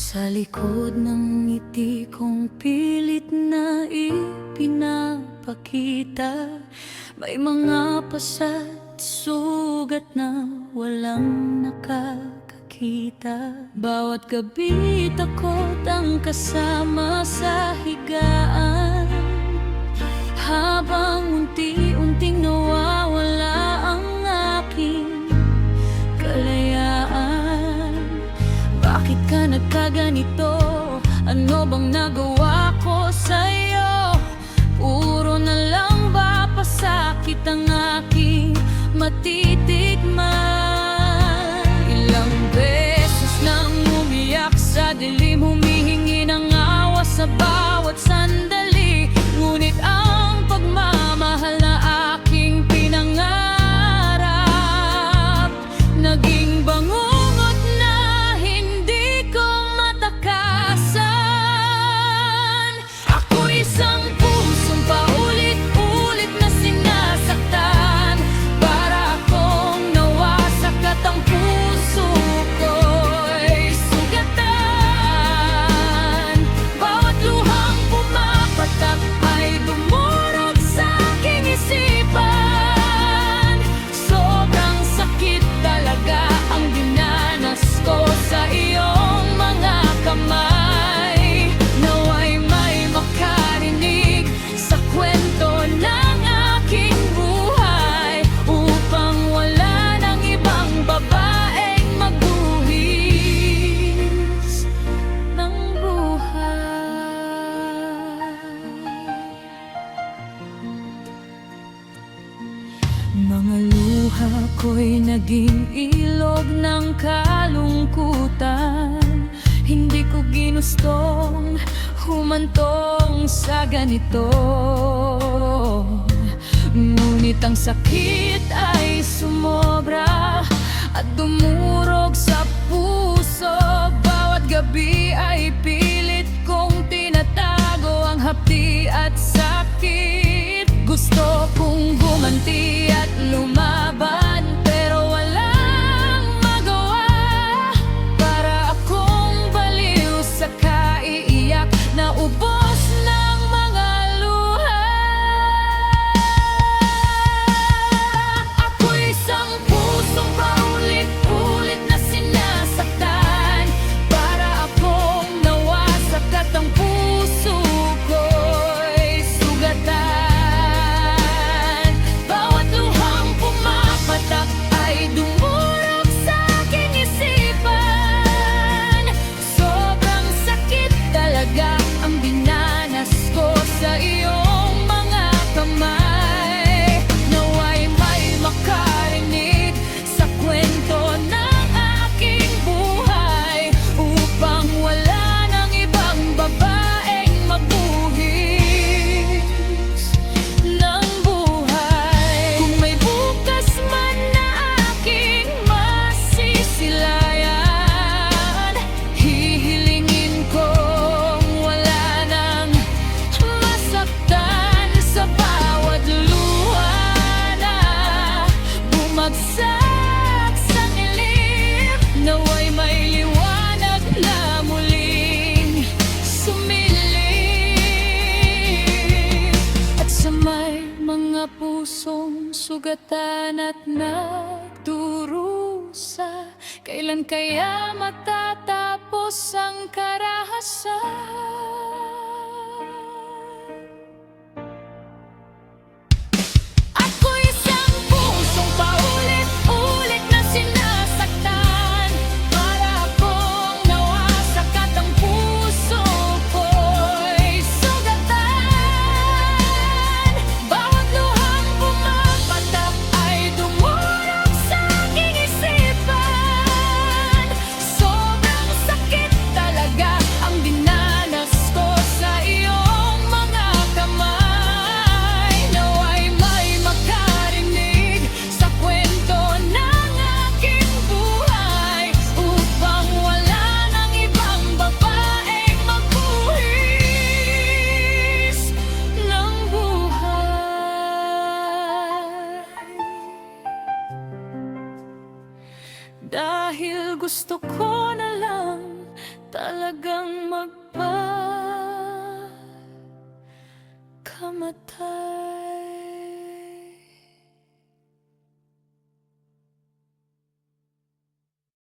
Sa likod ng ngiti kong pilit na ipinapakita, may mga pasa't sugat na walang nakakakita. Bawat gabi takot ang kasama sa higaan, habang unti-unting nawawala ang aking kalayaan. Bakit ka nagkaganito? Ano bang nagawa ko sa'yo? Puro na lang ba pasakit ang aking matitikman? Ilang beses nang umiyak sa dilim, humihingi ng awa sa bawat sandali. Ngunit ang pagmamahal na aking pinangarap, naging bangungot na hindi ko matakasan. Ako isang pusong paulit-ulit na sinasaktan, para akong nawasak at ang puso ko'y sugatan. Bawat luhang pumapatak ay dumurog sa aking isipan. Sobrang sakit talaga ang dinanas ko sa iyong mga kamay. Nawa'y may makarinig sa kwento ng aking buhay, upang wala nang ibang babaeng magbuhis ng buhay. Mga luha ko'y naging ilog ng kalungkutan. Hindi ko ginustong humantong sa ganito, ngunit ang sakit ay sumobra at dumurog sa puso. Bawat gabi ay pilit kong tinatago ang hapdi at sakit. Gusto kong gumanti at lumaban, pero walang magawa. Para akong baliw sa kaiiyak na ubos ng mga luha. Ako'y isang pusong paulit-ulit na sinasaktan, para akong nawasak at ang puso ko'y sugatan. Bawat luhang pumapatak ay dumurog sa aking isipan. Sobrang sakit talaga ang dinanas ko sa iyong mga kamay. Nawa'y may makarinig sa kwento ng aking buhay, upang wala nang ibang babaeng magbuhis ng buhay. Kung may bukas man na aking masisilayan, hihilingin kong wala nang masaktan sa bawat luha na bumagsak sa nilim. Nawa'y may liwanag na muling sumilip, at sa may mga pusong sugatan at nagdurusa, kailan kaya matatapos ang karahasan? Ako isang pusong paulit-ulit na sinasaktan, para akong nawasak at ang puso ko'y sugatan. Bawat luhang pumapatak ay dumurog sa aking isipan. Sobrang sakit talaga ang dinanas ko sa iyong mga kamay. Nawa'y may makarinig sa kwento ng aking buhay, upang wala nang ibang babaeng magbuhis ng buhay. Dahil gusto ko na lang talagang magpakamatay.